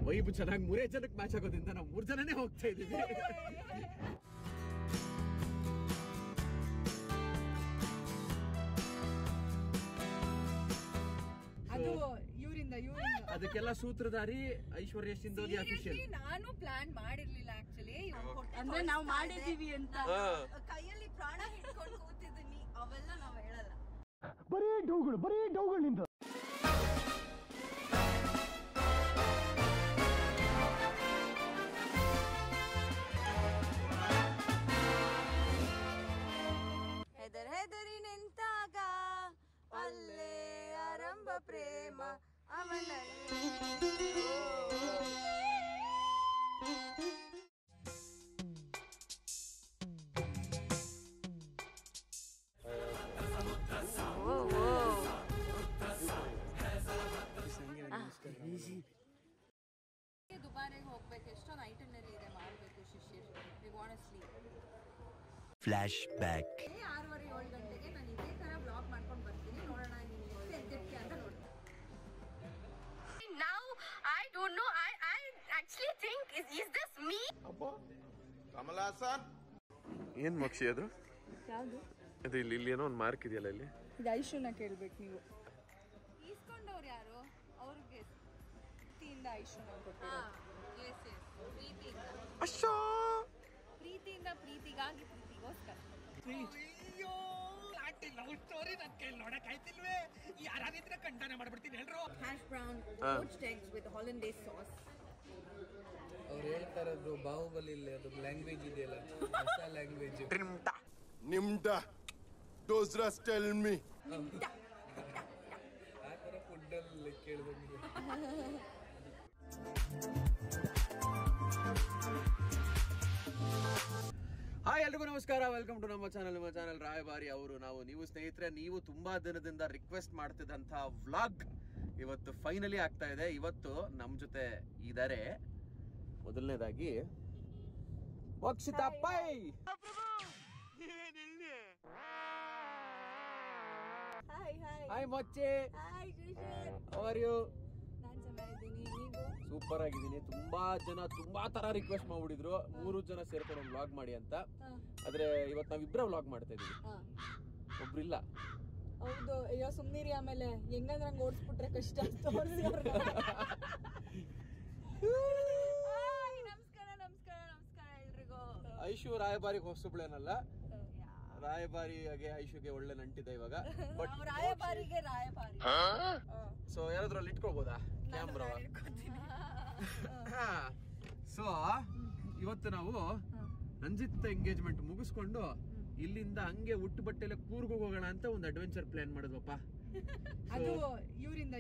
Vibe ಚೆನ್ನಾಗಿ 3 ಜನಕ್ಕೆ match ಆಗೋದ್ರಿಂದ ನಾವು 3 ಜನನೇ ಹೋಗ್ತಾ ಇದೀವಿ. ಅದು ಇವರಿಂದ ಅದಕ್ಕೆಲ್ಲ ಸೂತ್ರಧಾರಿ ಐಶ್ವರ್ಯ ಸಿಂಧೋದಿ ಅಫಿಷಿಯಲ್. ನಾನು ಪ್ಲಾನ್ ಮಾಡಿರ್ಲಿಲ್ಲ ಆಕ್ಚುಲಿ, ಅಂದ್ರೆ ನಾವು ಮಾಡಿದೀವಿ ಅಂತ. ಕೈಯಲ್ಲಿ ಪ್ರಾಣ ಹಿಡ್ಕೊಂಡು ಕೂತಿದ್ದೀನಿ, ಅವೆಲ್ಲ ನಾವ್ ಹೇಳಲ್ಲ. ಬರೀ ಡೌಗಳಿಂದ. ಹೆದರಿ ನಿಂತಾಗ ಅಲ್ಲೇ ಆರಂಭ ಪ್ರೇಮ ಅವನಲ್ಲಿ. ದುಬಾರಿಗೆ ಹೋಗ್ಬೇಕು, ಎಷ್ಟೊಂದು ಐಟಮ್ನಲ್ಲಿ ಇದೆ ಮಾಡಬೇಕು ಶಿಶಿರ್. Flash back. 6:30-7 ಗಂಟೆಗೆ ನಾನು ಇದೇ ತರ ಬ್ಲಾಗ್ ಮಾಡ್ಕೊಂಡು ಬರ್ತೀನಿ. ನೋಡೋಣ ನೀವು ಎದ್ದಿರ್ತೀಯ ಅಂತ ನೋಡೋಣ. Now I don't know, I actually think is this me? ಅಪ್ಪ ಕಮಲಾಸನ್ ಏನ್ ಮೋಕ್ಷಿ ಅದು? ಯಾವುದು ಅದು? ಇಲ್ಲಿ ಏನೋ ಒಂದು ಮಾರ್ಕ್ ಇದೆಯಲ್ಲ ಇಲ್ಲಿ. ಇದು ಐಶುನ ಕೇಳ್ಬೇಕು ನೀವು. ಈಸ್ಕೊಂಡವ್ರು ಯಾರು? ಅವ್ರಿಗೆ ಪ್ರೀತಿಯಿಂದ ಐಶುನ ಕೊಟ್ಟಿರೋ. ಪ್ರೀತಿಯಿಂದ ಪ್ರೀತಿಗಾಗಿ ಪ್ರೀತಿಗೋಸ್ಕರ. Hash brown poached eggs with hollandaise sauce. ಅವ್ರು ಹೇಳ್ತಾರೆ ಬಾಹುಬಲಿ ಇಲ್ಲಿ ಅದು ಲ್ಯಾಂಗ್ವೇಜ್ ಇದೆಯಲ್ಲ, ಹೊಸ ಲ್ಯಾಂಗ್ವೇಜ್. ನಿಮ್ದ ಡೋಸ್ರಸ್ ಟೆಲ್ ಮಿ. ಆ ಥರ ಫುಡ್ಡಲ್ಲಿ ಕೇಳಿದಂಗೆ. ಹಾಯ್ ಎಲ್ರಿಗೂ ನಮಸ್ಕಾರ, ವೆಲ್ಕಮ್ ಟು ನಮ್ಮ ಚಾನಲ್ ರಾಯಭಾರಿ ಅವರು. ನೀವು ಸ್ನೇಹಿತರೆ, ನೀವು ತುಂಬಾ ದಿನದಿಂದ ರಿಕ್ವೆಸ್ಟ್ ಮಾಡ್ತಿದ್ದಂತ ವ್ಲಾಗ್ ಇವತ್ತು ಫೈನಲಿ ಆಗ್ತಾ ಇದೆ. ಇವತ್ತು ನಮ್ ಜೊತೆ ಇದಾರೆ ಮೊದಲನೇದಾಗಿ ಮೋಕ್ಷಿತಾ ಪೈ. ಹಾಯ್ ಮೊಚ್ಚೆ, ಹೌ ಆರ್ ಯು? ನಾನ್ ಚೆನ್ನಾಗಿದ್ದೀನಿ, ನೀವು? ಸೂಪರ್ ಆಗಿದ್ದೀನಿ. ತುಂಬಾ ಜನ ತುಂಬಾ ತರ ರಿಕ್ವೆಸ್ಟ್ ಮಾಡ್ಬಿಟ್ಟಿದ್ರು 3 ಜನ ಸೇರ್ಕೊಂಡು ಒಂದು ವ್ಲಾಗ್ ಮಾಡಿ ಅಂತ. ಆದ್ರೆ ಇವತ್ತು ನಾವಿಬ್ರ ವ್ಲಾಗ್ ಮಾಡ್ತಾ ಇದೀವಿ, ಒಬ್ರಿಲ್ಲ. ಹೌದು, ಅಯ್ಯೋ ಸುಮ್ನಿರಿ, ಆಮೇಲೆ ಹೆಂಗಂದ್ರೆ ಹಂಗ ಓಡಿಸ್ಬಿಟ್ರೆ ಕಷ್ಟ. ನಮಸ್ಕಾರ ಎಲ್ರಿಗೂ. ಐಶು ರಾಯಭಾರಿಗೆ ಹೊಸಬ್ಳೇನಲ್ಲ, ರಾಯಭಾರಿಗೆ ಐಶುಗೆ ಒಳ್ಳೆ ನಂಟಿದೆ ಇವಾಗ. ಬಟ್ ರಾಯಭಾರಿಗೆ ಸೊ ಯಾರಾದ್ರಲ್ಲಿ ಇಟ್ಕೋಬೋದಾ ಕ್ಯಾಮ್ರಾ? ಸೊ ಇವತ್ತು ನಾವು ರಂಜಿತ್ ಎಂಗೇಜ್ಮೆಂಟ್ ಮುಗಿಸ್ಕೊಂಡು ಇಲ್ಲಿಂದ ಹಂಗೆ ಉಟ್ಟು ಬಟ್ಟೆಲ್ಲ ಕೂರ್ಗ್ ಹೋಗೋಣ ಅಂತ ಒಂದು ಅಡ್ವೆಂಚರ್ ಪ್ಲಾನ್ ಮಾಡಿದ್ವಪ್ಪ. ಅದು ಇವರಿಂದ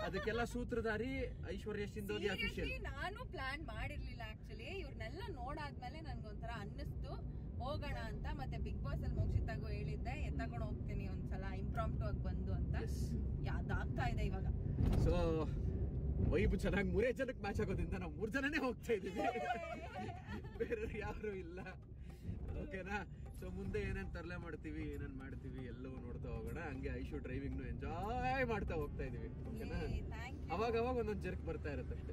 ಅದಕ್ಕೆಲ್ಲ ಸೂತ್ರಧಾರಿ ಐಶ್ವರ್ಯ ಸಿಂಧೋದಿ ಅಫಿಷಿಯಲ್. ನಾನು ಪ್ಲಾನ್ ಮಾಡಿರ್ಲಿಲ್ಲ ಆಕ್ಚುಲಿ, ಇವ್ರನ್ನೆಲ್ಲ ನೋಡಾದ್ಮೇಲೆ ನನ್ಗೊಂಥರ ಅನ್ನಿಸ್ತು ಹೋಗೋಣ ಅಂತ. ಮತ್ತೆ ಬಿಗ್ ಬಾಸ್ ಅಲ್ಲಿ ಮೋಕ್ಷಿತಾಗೂ ಹೇಳಿದ್ದೆ ಎತ್ತಕೊಂಡು ಹೋಗ್ತೀನಿ ಒಂದ್ಸಲ ಇಂಪ್ರಾಂಪ್ಟು ಆಗಿ ಬಂದು ಅಂತ. ಯಾವ್ದಾಗ್ತಾ ಇದೆ ಇವಾಗ. ಸೊ ವೈಬ್ ಚೆನ್ನಾಗಿ 3 ಜನಕ್ಕೆ ಮ್ಯಾಚ್ ಆಗೋದ್ರಿಂದ ನಾವು 3 ಜನನೇ ಹೋಗ್ತಾ ಇದೀವಿ, ಬೇರೆ ಯಾರು ಇಲ್ಲ. ಓಕೆನಾ? ಸೊ ಮುಂದೆ ಏನೇನ್ ತರಲೆ ಮಾಡ್ತೀವಿ, ಏನೇನ್ ಮಾಡ್ತೀವಿ ಎಲ್ಲವೂ ನೋಡ್ತಾ ಹೋಗೋಣ. ಹಂಗೆ ಐಶು ಡ್ರೈವಿಂಗ್ ಎಂಜಾಯ್ ಮಾಡ್ತಾ ಹೋಗ್ತಾ ಇದೀವಿ. ಓಕೆನಾ? ಅವಾಗ ಒಂದೊಂದ್ ಜರ್ಕ್ ಬರ್ತಾ ಇರುತ್ತೆ ಅಷ್ಟೇ.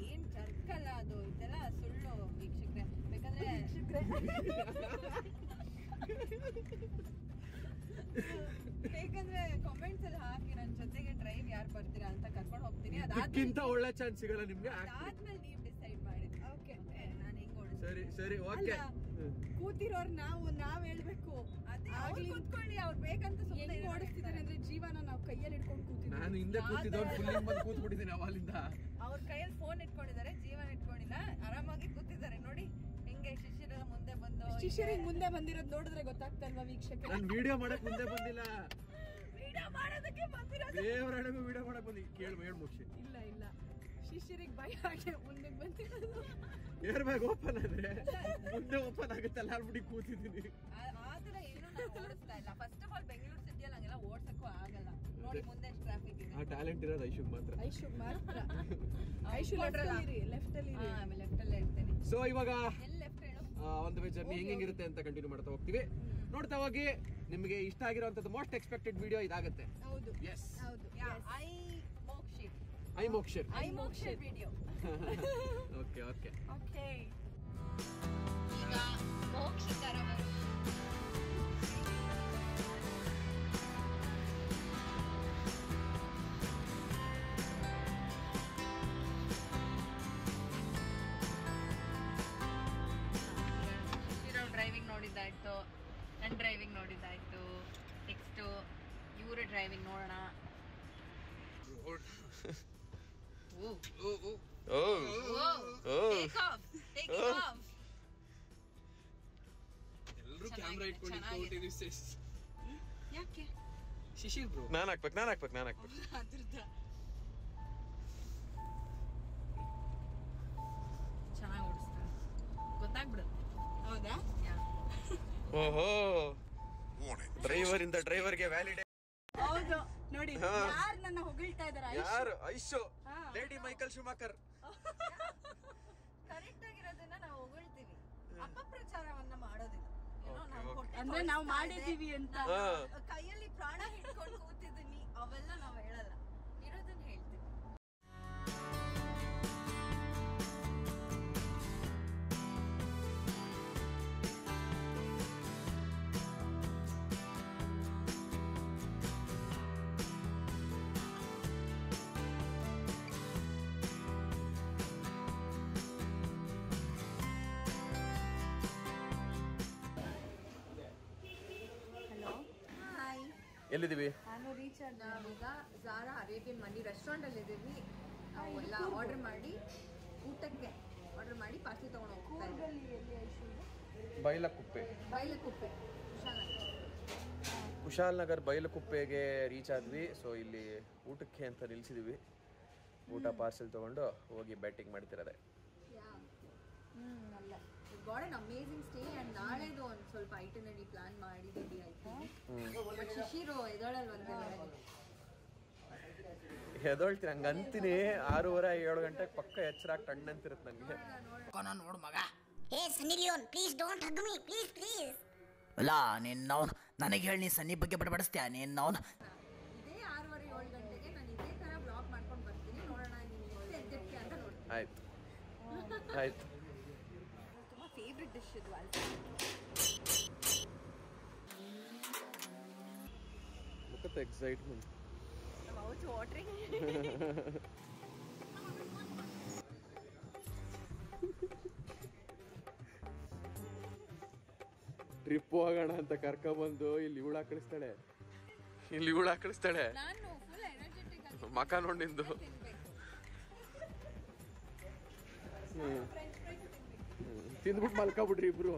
ಏನ್ ಜರ್ಕಲ್ಲ ಅದು, ಇದೆಲ್ಲ ಸುಳ್ಳು ವೀಕ್ಷಕರೇ. ಬೇಕಾದ್ರೆ ಬೇಕಂದ್ರೆ ಕಾಮೆಂಟ್ಸ್ ಅಲ್ಲಿ ಹಾಕಿ, ನನ್ ಜೊತೆಗೆ ಡ್ರೈವ್ ಯಾರು ಬರ್ತೀರಾ ಅಂತ ಕರ್ಕೊಂಡು ಹೋಗ್ತೀನಿ. ಅದಕ್ಕಿಂತ ಒಳ್ಳೆ ಚಾನ್ಸ್ ಸಿಗಲ್ಲ ನಿಮ್ಗೆ. ಅದಾದ್ಮೇಲೆ ನೀವ್ ಡಿಸೈಡ್ ಮಾಡಿ. ಓಕೆ, ನಾನು ಹೆಂಗ್ ಸರಿ ಓಕೆ. ಕೂತಿರೋರ್ ನಾವ್ ಹೇಳ್ಬೇಕು. ಕೂತ್ಕೊಳ್ಳಿ, ಅವ್ರು ಬೇಕಂತ ಹೆಂಗ್ ಓಡಿಸ್ತಿದಾರೆ ಅಂದ್ರೆ ಜೀವನ ನಾವು ಕೈಯಲ್ಲಿ ಇಟ್ಕೊಂಡು ಕೂತಿದ್ವಿ. ನಾನು ಹಿಂದೆ ಕೂತಿದ್ದವ್ರು ಫುಲ್ ಬಂದು ಕೂತ್ಬಿಟ್ಟಿದ್ದೀನಿ ಅವಾಲಿಂದ. ಅವ್ರ ಕೈಯಲ್ಲಿ ಫೋನ್ ಇಟ್ಕೊಂಡಿದ್ದಾರೆ, ಜೀವನ ಇಟ್ಕೊಂಡಿಲ್ಲ, ಆರಾಮಾಗಿ ಕೂತಿದ್ದಾರೆ. ನೋಡಿ ಹಿಂಗೆ ಶಿಶಿರ ಮುಂದೆ ಬಂದು. ಶಿಶಿರಿಗೆ ಮುಂದೆ ಬಂದಿರೋದು ನೋಡಿದ್ರೆ ಗೊತ್ತಾಗ್ತಲ್ವಾ ವೀಕ್ಷಕ? ನಾನು ವಿಡಿಯೋ ಮಾಡಕ್ ಮುಂದೆ ಬಂದಿಲ್ಲ, ವಿಡಿಯೋ ಮಾಡೋದಕ್ಕೆ ಬಂದಿರೋದು. ದೇವರಡೆಗೂ ವಿಡಿಯೋ ಮಾಡಕ್ ಬಂದಿ. ಹೇಳು ಮುಖ್ಯ. ಇಲ್ಲ ಶಿಶಿರಿಗೆ ಭಯ ಆಗಿ ಮುಂದೆ ಬಂದಿರೋದು. ಏರ್ ಬ್ಯಾಗ್ ಓಪನ್ ಆದ್ರೆ ಮುಂದೆ ಓಪನ್ ಆಗುತ್ತಲ್ಲ ಅಲ್ಬಿಡಿ ಕೂತಿದ್ದೀನಿ. ಆತರ ಏನು ನಾನು ಓಡಿಸ್ತಾ ಇಲ್ಲ. ಫಸ್ಟ್ ಆಫ್ ಆಲ್ ಬೆಂಗಳೂರು ಸಿಟಿಯಲ್ಲಿ ಹಂಗೆಲ್ಲ ಓಡ್ಸಕ್ಕೂ ಆಗಲ್ಲ. ನೋಡಿ ಮುಂದೆ ಟ್ರಾಫಿಕ್ ಇದೆ. ಆ ಟ್ಯಾಲೆಂಟ್ ಇರೋದು ಐಶುಗ್ ಮಾತ್ರ. ಐಶು ಲೆಫ್ಟ್ ಅಲ್ಲೇ ಇರ್ತೇನೆ. ಸೊ ಇವಾಗ ಲೆಫ್ಟ್ ಹೇಳು, ಒಂದು ವೇ ಜರ್ನಿ ಹೆಂಗಿರುತ್ತೆ ಅಂತ ಕಂಟಿನ್ಯೂ ಮಾಡ್ತಾ ಹೋಗ್ತೀವಿ. ನೋಡ್ತಾ ಹೋಗಿ. ನಿಮಗೆ ಇಷ್ಟ ಆಗಿರುವಂತದ್ದು ಮೋಸ್ಟ್ ಎಕ್ಸ್ಪೆಕ್ಟೆಡ್ ವಿಡಿಯೋ ಇದಾಗುತ್ತೆ. ಹೌದು, ಎಸ್ ಹೌದು. ಐ ಮೋಕ್ಷಿತ್ ಐ ಮೋಕ್ಷರ್. ಐ ಮೋಕ್ಷರ್ ವಿಡಿಯೋ. Okay okay okay. ಈಗ ಮೋಕ್ಷಿತರ ಡ್ರೈವಿಂಗ್ ನೋಡಿದ್ದಾಯ್ತು, ನನ್ನ ಡ್ರೈವಿಂಗ್ ನೋಡಿದ್ದಾಯ್ತು. ನೆಕ್ಸ್ಟ್ ಇವ್ರ ಡ್ರೈವಿಂಗ್ ನೋಡೋಣ. ಎಲ್ಲರೂ ಕ್ಯಾಮ್ರಾ ಇಟ್ಕೊಂಡು ಯಾಕೆ ಶಿಶಿರ್ ಬ್ರೋ ನಾನು ಹಾಕ್ಬೇಕು. ಅದ್ರದ್ದು ಚೆನ್ನಾಗಿ ಓಡಿಸ್ತಾರೆ, ಗೊತ್ತಾಗ್ಬಿಡುತ್ತೆ. ಹೌದಾ? ಓಹೋ, ಡ್ರೈವರ್ ಇಂದ ಡ್ರೈವರ್ಗೆ ವ್ಯಾಲಿಡೇಟ್. ಹೌದು ನೋಡಿ, ಯಾರು ನನ್ನ ಹೊಗಳ್ತಾ ಇದಾರೆ? ಯಾರು? Aishu, lady Michael Schumacher. Correct ಆಗಿರೋದನ್ನ ನಾವು ಹೊಗಳ್ತೀವಿ, ಅಪಪ್ರಚಾರವನ್ನ ಮಾಡೋದಿಲ್ಲ. ಅಂದ್ರೆ ನಾವು ಮಾಡಿದೀವಿ ಅಂತ. ಕೈಯಲ್ಲಿ ಪ್ರಾಣ ಹಿಡ್ಕೊಂಡು ಕೂತಿದ್ದೀನಿ ಅವೆಲ್ಲ ನಾವು ಹೇಳಲ್ಲ, ಇರೋದನ್ನ ಹೇಳ್ತೀವಿ. ಎಲ್ಲಿದ್ದೀವಿ? ನಾನು ರೀಚ್ ಆದ ನಾವೀಗ ಝಾರಾ ಅರೇಬಿಯನ್ ಮಂಡಿ ರೆಸ್ಟೋರೆಂಟ್ ಅಲ್ಲಿ ಇದ್ದೀವಿ. ನಾವು ಎಲ್ಲ ಆರ್ಡರ್ ಮಾಡಿ ಊಟಕ್ಕೆ ಆರ್ಡರ್ ಮಾಡಿ ಪಾರ್ಸಲ್ ತಗೊಂಡು ಹೋಗ್ತಾ ಇದ್ದೀವಿ. ಬೈಲಕುಪ್ಪೆ, ಕುಶಾಲ್ ನಗರ್ ಬೈಲಕುಪ್ಪೆಗೆ ರೀಚ್ ಆದ್ವಿ. ಸೊ ಇಲ್ಲಿ ಊಟಕ್ಕೆ ಅಂತ ನಿಲ್ಸಿದೀವಿ. ಊಟ ಪಾರ್ಸೆಲ್ ತಗೊಂಡು ಹೋಗಿ ಬ್ಯಾಟಿಂಗ್ ಮಾಡ್ತಿರೋದೆ. Got an amazing stay. And ನಾಳೆದು ಒಂದು ಸ್ವಲ್ಪ ಐಟನರಿ ಪ್ಲಾನ್ ಮಾಡಿದ್ದೀವಿ ಆಯ್ತು. ಬಟ್ ಶಿಶಿರು ಎದೊಳಲ್ ಎದೊಳ್ತೀನಿ, ಹಂಗ ಅಂತೀನಿ. 6:30-7 ಗಂಟೆಗೆ ಪಕ್ಕ ಎಚ್ಚರಾಗಿ ಟಣ್ಣಂತಿರುತ್ತೆ ನಂಗೆ. ನೋಡು ಮಗ, hey Sunny Leone, please don't hug me, please please. ಅಲ್ಲ ನಿನ್ನವನು ನನಗೆ ಹೇಳಿ ನೀ ಸನ್ನಿ ಬಗ್ಗೆ ಬಡಬಡಿಸ್ತೀಯ ನಿನ್ನವನು. ಇದೇ 6:30-7 ಗಂಟೆಗೆ ನಾನು ಇದೇ ತರ ಬ್ಲಾಗ್ ಮಾಡ್ಕೊಂಡು ಬರ್ತೀನಿ. ನೋಡೋಣ ನೀವು ಎದ್ದಿರ್ತೀಯ ಅಂತ ನೋಡಿ. ಆಯ್ತು. ತುಂಬಾ ಫೇವ್ರೆಟ್ ಡಿಶ್ ಇದು ಅಲ್ವಾ? Look at the excitement. Mouth watering. Trip ಹೋಗೋಣ ಅಂತ ಕರ್ಕೊಬಂದು ಇಲ್ಲಿ ಇವಳು ಹಾಕಿಸ್ತಾಳೆ. ನಾನು ಫುಲ್ ಎನರ್ಜೆಟಿಕ್ ಆಗಿ ಮಕ ನೋಡಿಂದು ತಿಂದ್ಬಿಟ್ಟು ಮಲ್ಕೊಬಿಡ್ರಿ ಇಬ್ರು.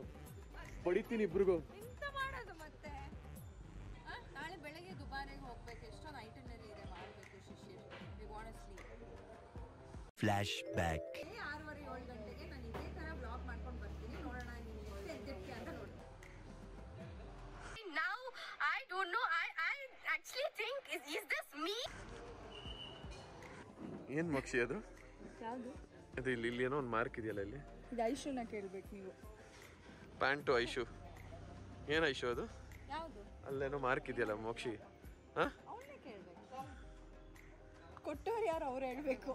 ಬಡಿತೀನಿ ಇಬ್ರಿಗೂ. ಎಂತ ಮಾಡೋದು ಮತ್ತೆ? ನಾಳೆ ಬೆಳಗ್ಗೆ ದುಬಾರಿಗೆ ಹೋಗ್ಬೇಕು. ಎಷ್ಟೊಂದು ಐಟನರಿ ಇದೆ ಮಾಡಬೇಕು Shishir. We want to sleep. Flashback. 6:30-7 ಗಂಟೆಗೆ ನಾನು ಇದೇ ತರ ಬ್ಲಾಗ್ ಮಾಡ್ಕೊಂಡು ಬರ್ತೀನಿ. ನೋಡೋಣ ನೀವು ಎದ್ದಿರ್ತೀಯ ಅಂತ ನೋಡಿ. Now I don't know. I actually think is this me? ಏನ್ ಮಕ್ಷಿ ಅದು? ಯಾವುದು ಅದು? ಇಲ್ಲಿ ಏನೋ ಒಂದು ಮಾರ್ಕ್ ಇದೆಯಲ್ಲ ಇಲ್ಲಿ. ಇದು ಐಶುನ ಕೇಳ್ಬೇಕು ನೀವು. ಪ್ಯಾಂಟು ಐಶು. ಏನ್ ಐಶು ಅದು? ಯಾವುದು? ಅಲ್ಲೇನೋ ಮಾರ್ಕ್ ಇದೆಯಲ್ಲ ಮೋಕ್ಷಿ. ಅವನ್ನೇ ಕೇಳ್ಬೇಕು. ಕೊಟ್ಟವ್ರು ಯಾರು ಅವ್ರು ಹೇಳ್ಬೇಕು.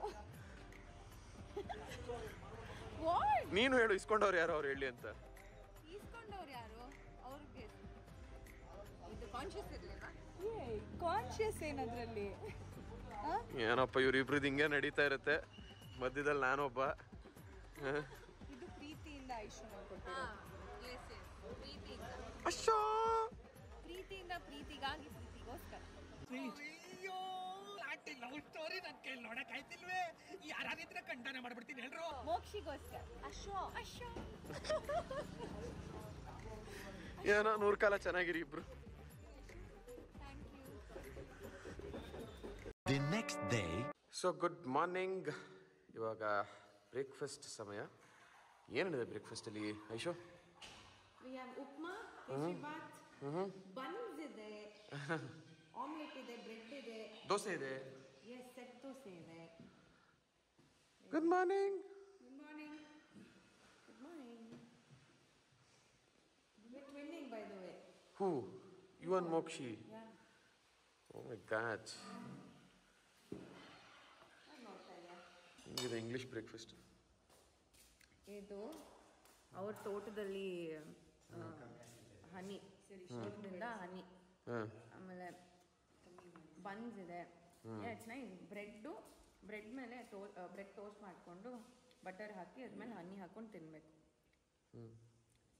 ನೀನು ಹೇಳು, ಇಸ್ಕೊಂಡವ್ರು ಯಾರು ಅವ್ರು ಹೇಳಿ ಅಂತ. ಈಸ್ಕೊಂಡವ್ರು ಯಾರು? ಅವ್ರಿಗೆ ಇದು ಕಾನ್ಶಿಯಸ್ ಇರ್ಲಿಲ್ಲ. ಕಾನ್ಶಿಯಸ್ ಏನದ್ರಲ್ಲಿ? ಏನಪ್ಪ ಇವ್ರಿಬ್ರದ್ದು ಹಿಂಗೆ ನಡೀತಾ ಇರುತ್ತೆ. ಮಧ್ಯದಲ್ಲಿ ನಾನೊಬ್ಬ. ಇದು ಪ್ರೀತಿಯಿಂದ ಐಶುನ ಪ್ರೀತಿಯಿಂದ ಪ್ರೀತಿಗಾಗಿ ಪ್ರೀತಿಗೋಸ್ಕರ. ಯಾರಾದಿದ್ರೆ ಖಂಡನೆ ಮಾಡ್ಬಿಡ್ತೀನಿ ಎಲ್ರು. ಮೋಕ್ಷಿಗೋಸ್ಕರ. ಅಶ್ವ ಏನೋ 100 ಕಾಲ ಚೆನ್ನಾಗಿರಿ ಇಬ್ರು. The next day. So good morning. ಇವಾಗ ಬ್ರೇಕ್ಫಾಸ್ಟ್ ಸಮಯ. ಏನಿದೆ ಬ್ರೇಕ್ಫಾಸ್ಟಲ್ಲಿ ಐಶು? We have upma, kesaribath, buns ಇದೆ, ಆಮ್ಲೆಟ್ ಇದೆ, ಬ್ರೆಡ್ ಇದೆ, ದೋಸೆ ಇದೆ. ಎಸ್, ಸೆಟ್ ದೋಸೆ ಇದೆ. Good morning. Good morning. Good morning. We're twinning by the way. Who? You and Mokshi? Yeah. Oh my God. I'm not ಇದು ಇಂಗ್ಲಿಷ್ ಬ್ರೇಕ್ಫಾಸ್ಟ್. ಇದು ಅವ್ರ ತೋಟದಲ್ಲಿ ಹನಿ ತೋಟದಿಂದ ಹನಿ, ಆಮೇಲೆ ಬನ್ಸ್ ಇದೆ. It's nice. ಬ್ರೆಡ್ ಮೇಲೆ ಬ್ರೆಡ್ ಟೋಸ್ಟ್ ಮಾಡಿಕೊಂಡು butter ಹಾಕಿ ಅದ್ಮೇಲೆ ಹನಿ ಹಾಕೊಂಡು ತಿನ್ಬೇಕು.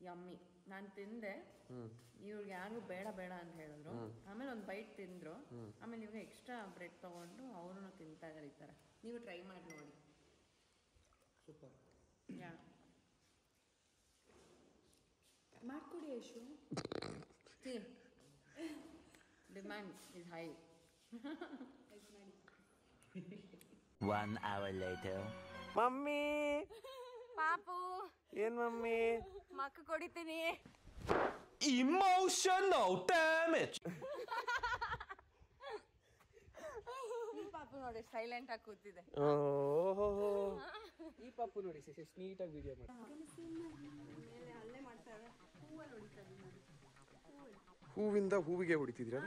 ಯಮ್ಮಿ. ನಾನು ತಿಂದೆ, ಇವ್ರಿಗೆ ಯಾರು ಬೇಡ ಬೇಡ ಅಂತ ಹೇಳಿದ್ರು. ಆಮೇಲೆ ಒಂದು ಬೈಟ್ ತಿಂದ್ರು. ಆಮೇಲೆ ಇವಾಗ ಎಕ್ಸ್ಟ್ರಾ ಬ್ರೆಡ್ ತಗೊಂಡು ಅವರು ತಿಂತಾ ಇದ್ದಾರೆ ಈ ಥರ. ನೀವು ಟ್ರೈ ಮಾಡಿ ನೋಡಿ. ಸೂಪರ್. ಯಾ ಮಾಡ್ಕೊಡಿ Yashu. Demand is high. 1 hour later. Mummy ಪಾಪು ಏನ್ ಮಮ್ಮಿ? ಮಕ್ಕ ಕೊಡಿತೀನಿ. Emotional damage. ಈ ಪಾಪು ನೋಡಿ ಸೈಲೆಂಟ್ ಆಗಿ ಕೂತಿದೆ. ಈ ಪಾಪು ನೋಡಿ ನೀಟಾಗಿ ವಿಡಿಯೋ ಮಾಡಿ. ಅಲ್ಲೇ ಮಾಡ್ತಾರೆ. ಹೂವಲ್ಲಿ ಹೊಡಿತಾರೆ. ಹೂವಿಂದ ಹೂವಿಗೆ ಹೊಡಿತಿದ್ದೀರಾ?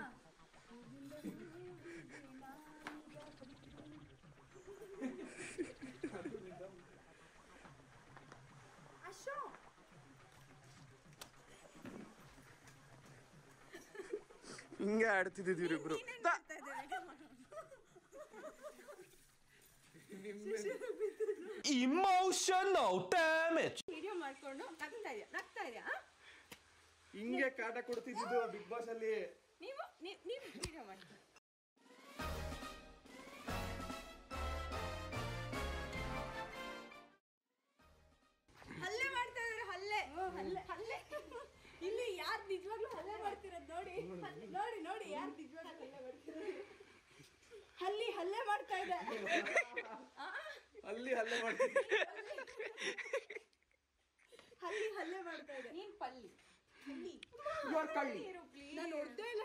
ಹಿಂಗೆ ಆಡ್ತಿದ್ದೀವಿ ಇಬ್ರು. Emotional damage. ವಿಡಿಯೋ ಮಾಡ್ಕೊಂಡು ನಗ್ತಾ ಇದೆಯಾ? ಹಿಂಗೆ ಕಾಟ ಕೊಡ್ತಿದ್ದು ಬಿಗ್ ಬಾಸ್ ಅಲ್ಲಿ. ನೀವು ವಿಡಿಯೋ ಮಾಡಿ. ಹಲ್ಲೆ ಮಾಡ್ತಾ ಇದಾರೆ. ಹಲ್ಲೆ ಇಲ್ಲಿ ಯಾರು ನಿಜವಾಗ್ಲೂ ಹಲ್ಲೆ ಮಾಡ್ತಿರೋದು ನೋಡಿ. ನೋಡಿ ಯಾರು ನಿಜವಾಗ್ಲೂ ಹಲ್ಲೆ ಮಾಡ್ತಿರೋದು. ಹಲ್ಲೆ ಮಾಡ್ತಾ ಇದೆ. ಅಲ್ಲಿ ಹಲ್ಲೆ ಮಾಡ್ತಿದ್ದೆ. ಹಲ್ಲೆ ಮಾಡ್ತಾ ಇದೆ. ನೀನ್ ಪಲ್ಲಿ ಕಳ್ಳಿ. ನಾನು ಹೊಡ್ದೇ ಇಲ್ಲ.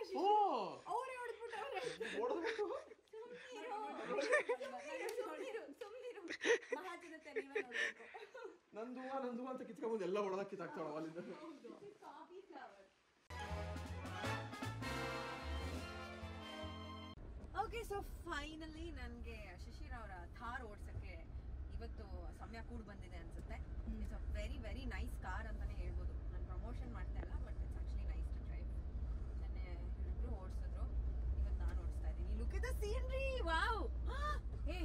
ಅವರೇ ಹೊಡೆದ್ಬಿಟ್ಟವ್ರೆ. ಸುಮ್ಮನಿರು. ಮಹಾಜನತೆ ನೀವೇ ನೋಡ್ಬೇಕು. ನಂದು ಅಂತ ಕಿತ್ಕೊಂಡ್ಬಂದು ಎಲ್ಲ ಹೊಡೆದ ಕಿತ್ತಾಕ್ತಾಳ ಅಲ್ಲಿಂದ. ಓಕೆ, ಸೊ ಫೈನಲಿ ನನಗೆ ಶಿಶಿರ್ ಅವರ ಥಾರ್ ಓಡಿಸೋಕ್ಕೆ ಇವತ್ತು ಸಮಯ ಕೂಡ ಬಂದಿದೆ ಅನ್ಸುತ್ತೆ. It's a very very nice car ಅಂತಾನೆ ಹೇಳ್ಬೋದು. ನಾನು ಪ್ರಮೋಷನ್ ಮಾಡ್ತಾ ಇಲ್ಲ, but it's actually nice to drive. ನೆನ್ನೆ ಇವರಿಬ್ರು ಓಡಿಸಿದ್ರು, ಇವತ್ತು ನಾನು ಓಡಿಸ್ತಾ ಇದ್ದೀನಿ. Look at the scenery. Wow. Hey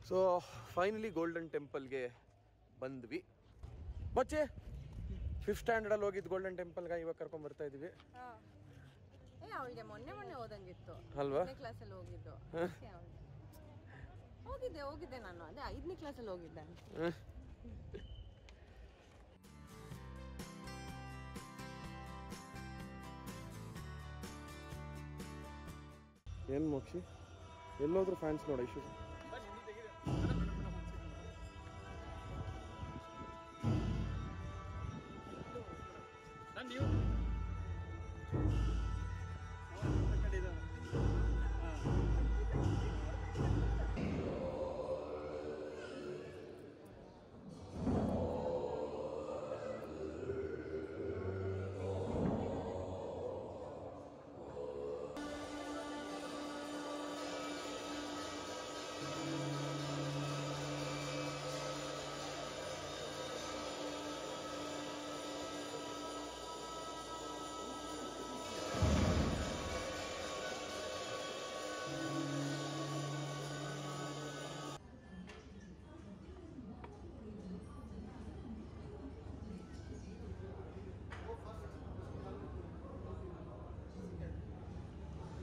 so finally golden ಟೆಂಪಲ್ಗೆ ಬಂದ್ವಿ. ಮಚ್ಚೆ 5th ಸ್ಟ್ಯಾಂಡರ್ಡಲ್ಲಿ ಹೋಗಿದ್ದು ಗೋಲ್ಡನ್ ಟೆಂಪಲ್ಗೆ ಇವಾಗ ಕರ್ಕೊಂಡ್ ಬರ್ತಾ ಇದೀವಿ. ಅವಳಿಗೆ ಮೊನ್ನೆ ಓದಂಗಿತ್ತು ಅಲ್ವಾ? 5ನೇ ಕ್ಲಾಸಲ್ಲಿ ಹೋಗಿದ್ದು. ಹೋಗಿದ್ದೆ ನಾನು. ಅದೇ 5ನೇ ಕ್ಲಾಸಲ್ಲಿ ಹೋಗಿದ್ದೆ. ಏನ್ ಮೋಕ್ಷಿ ಎಲ್ಲೋದ್ರು ಫ್ಯಾನ್ಸ್ ನೋಡ ಇಶ್ಯೂ.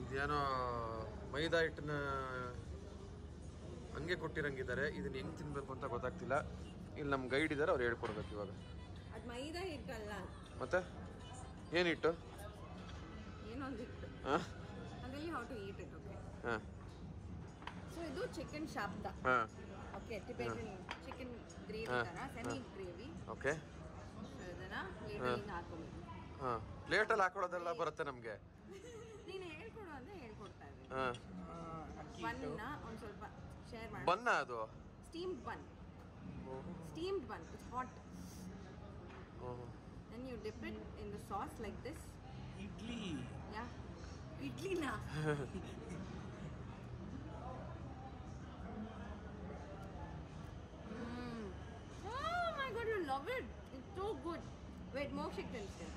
ಇದೇನೋ ಮೈದಾ ಹಿಟ್ಟನ್ನ ಹಂಗೆ ಕೊಟ್ಟಿರಂಗಿದ್ದಾರೆ. ಇದನ್ನ ಹೆಂಗ್ ತಿನ್ಬೇಕು ಅಂತ ಗೊತ್ತಾಗ್ತಿಲ್ಲ. ಇಲ್ಲಿ ನಮ್ಮ ಗೈಡ್ ಇದ್ದಾರೆ, ಅವ್ರು ಹೇಳ್ಕೊಡ್ಬೇಕು ಇವಾಗ. ಅದು ಮೈದಾ ಹಿಟ್ಟಲ್ಲ, ಮತ್ತೆ ಏನು ಹಿಟ್ಟು? ಏನೊಂದು ಹಿಟ್ಟು. ಅದರಲ್ಲಿ how to eat it. Okay. So ಇದು ಚಿಕನ್ ಶಾಪ್ದ. ಓಕೆ, ಟಿಬೆಟನ್ ಚಿಕನ್ ಗ್ರೇವಿ ತರ, ಸೆಮಿ ಗ್ರೇವಿ. ಓಕೆ. ಅದನ್ನ ಪ್ಲೇಟಲ್ಲಿ ಹಾಕೋಬೇಕು. ಪ್ಲೇಟಲ್ಲಿ ಹಾಕೊಳ್ಳೋದೆಲ್ಲ ಬರುತ್ತೆ ನಮಗೆ. ನೀನು ಹೇಳ್ಕೊಡು ಅಂದ್ರೆ ಹೇಳ್ಕೊಡ್ತಾ ಇದ್ದೀನಿ. ಬನ್ನ ಒಂದು ಸ್ವಲ್ಪ ಶೇರ್ ಮಾಡಿ. ಬನ್ನ ಅದು steamed bun. It's hot. And you dip it in the sauce like this. Idli. Yeah. Idli na. Oh my god, you love it. It's so good. Wait, more chicken still.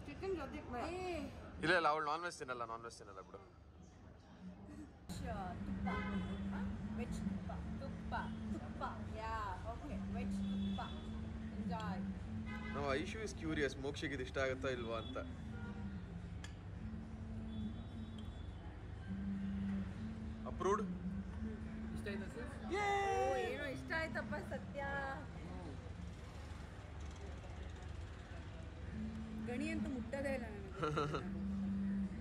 Chicken jodi. Hey. ಇಲ್ಲ ಇಲ್ಲ ಅವಳು non veg ತಿನ್ನಲ್ಲ ಬಿಡು. Tuppa. Veg tuppa. Yeah, okay. Veg tuppa. Enjoy. ನಾವು Aishu is curious ಮೋಕ್ಷಿಗೆ ಇದು ಇಷ್ಟ ಆಗುತ್ತಾ ಇಲ್ವಾ ಅಂತ. ಅಪ್ರೂವ್ಡ್. ಇಷ್ಟ ಆಯ್ತಾ ಸರ್? ಏನೋ ಇಷ್ಟ ಆಯ್ತಪ್ಪ ಸತ್ಯ. ಗಣಿ ಅಂತೂ ಮುಟ್ಟೋದೇ ಇಲ್ಲ ನನಗೆ.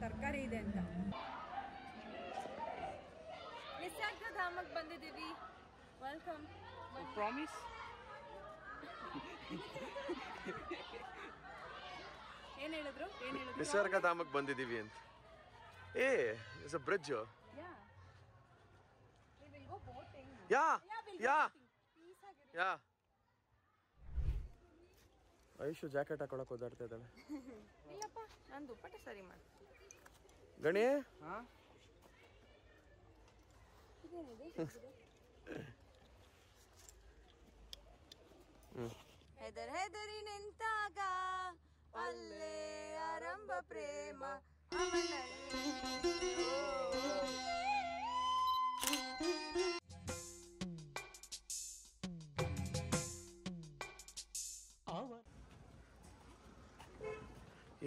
ತರಕಾರಿ ಇದೆ ಅಂತ. ನಿಸರ್ಗಧಾಮಕ್ಕೆ ಬಂದಿದ್ದೀವಿ. ವೆಲ್ಕಮ್. ಪ್ರಾಮಿಸ್. ಏನ್ ಹೇಳಿದ್ರು? ನಿಸರ್ಗಧಾಮಕ್ಕೆ ಬಂದಿದ್ದೀವಿ ಅಂತ. It's a bridge. Yeah Aishu jacket ಹಾಕೊಳಕ್ ಓದಾಡ್ತಾ ಇದ್ದಾಳೆ. ಇಲ್ಲಪ್ಪ ನಾನು ದುಪ್ಪಟ್ಟೆ ಸರಿ ಮಾಡಿ. ಗಣಿ ಹೆದರಿ ನಿಂತಾಗ ಅಲ್ಲೇ ಆರಂಭ ಪ್ರೇಮ.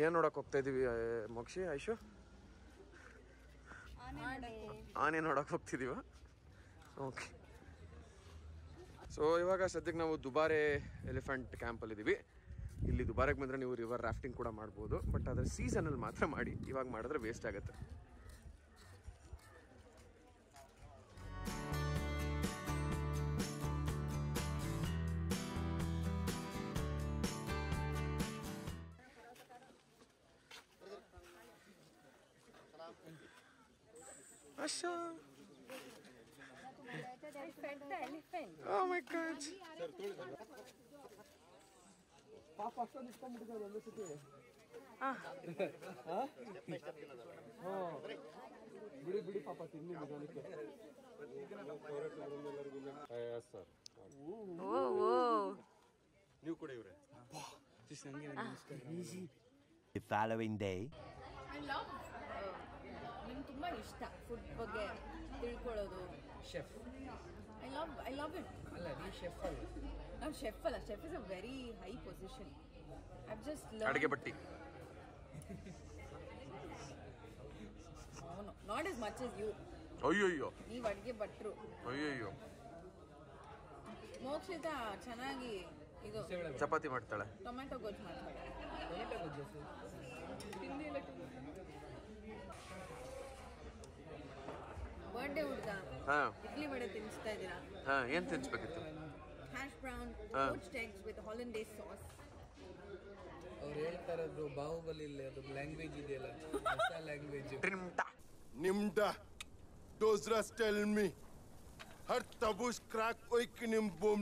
ಏನ್ ನೋಡಕ್ ಹೋಗ್ತಾ ಇದೀವಿ ಮೋಕ್ಷಿ ಐಶು? ಆನೆ ನೋಡಕ್ ಹೋಗ್ತಿದೀವ. ಓಕೆ, ಸೊ ಇವಾಗ ಸದ್ಯಕ್ಕೆ ನಾವು ದುಬಾರೆ ಎಲಿಫೆಂಟ್ ಕ್ಯಾಂಪಲ್ಲಿ ಇದ್ದೀವಿ. ಇಲ್ಲಿ ದುಬಾರೆಗೆ ಬಂದರೆ ನೀವು ರಿವರ್ ರಾಫ್ಟಿಂಗ್ ಕೂಡ ಮಾಡ್ಬೋದು, ಬಟ್ ಅದರ ಸೀಸನಲ್ಲಿ ಮಾತ್ರ ಮಾಡಿ. ಇವಾಗ ಮಾಡಿದ್ರೆ ವೇಸ್ಟ್ ಆಗುತ್ತೆ. Asha. I fed the elephant. Oh my god. ಬಿಡಿ ಪಾಪ ತಿನ್ನಿ ನಿಧಾನಕ್ಕೆ. ನೀವು ಕೂಡ ಇವ್ರೆ. The following day. I love ನಂಗೆ ತುಂಬ ಇಷ್ಟ ಫುಡ್ ಬಗ್ಗೆ ತಿಳ್ಕೊಳ್ಳೋದು. ಶೆಫ್. I love it. ಅಲ್ಲ ನೀ ಶೆಫ್ ಅಲ್ಲ. I'm chef ಅಲ್ಲ. Chef is a very high position. I've just learned. ಅಡಿಗೆ ಬಟ್ಟಿ. No, not as much as you. ಅಯ್ಯಯ್ಯೋ. ನೀವು ಅಡಿಗೆ ಭಟ್ರು. ಅಯ್ಯಯ್ಯೋ. ಮೋಕ್ಷಿತ ಚೆನ್ನಾಗಿ ಇದು ಚಪಾತಿ ಮಾಡ್ತಾಳೆ. ಟೊಮೆಟೊ ಗೊಜ್ಜು ಮಾಡ್ತಾಳೆ. ಟೊಮೆಟೊ ಗೊಜ್ಜು ತಿಂದಿಲ್ಲ. ಬರ್ಡೇ ಹುಡುಗ ಇಡ್ಲಿ ವಡೆ ತಿನ್ನಿಸ್ತಾ ಇದ್ದೀರಾ? ಏನ್ ತಿನ್ಸ್ಬೇಕಿತ್ತು? Hash brown poached eggs with hollandaise sauce. ಅವ್ರು ಹೇಳ್ತಾ ಇರೋದು ಬಾಹುಬಲಿ ಇಲ್ಲ, ಅದು ಲ್ಯಾಂಗ್ವೇಜ್ ಇದೆಯಲ್ಲ, ಹೊಸ language. Nimda. Those rust tell me. Her tabush crack oik nim boom.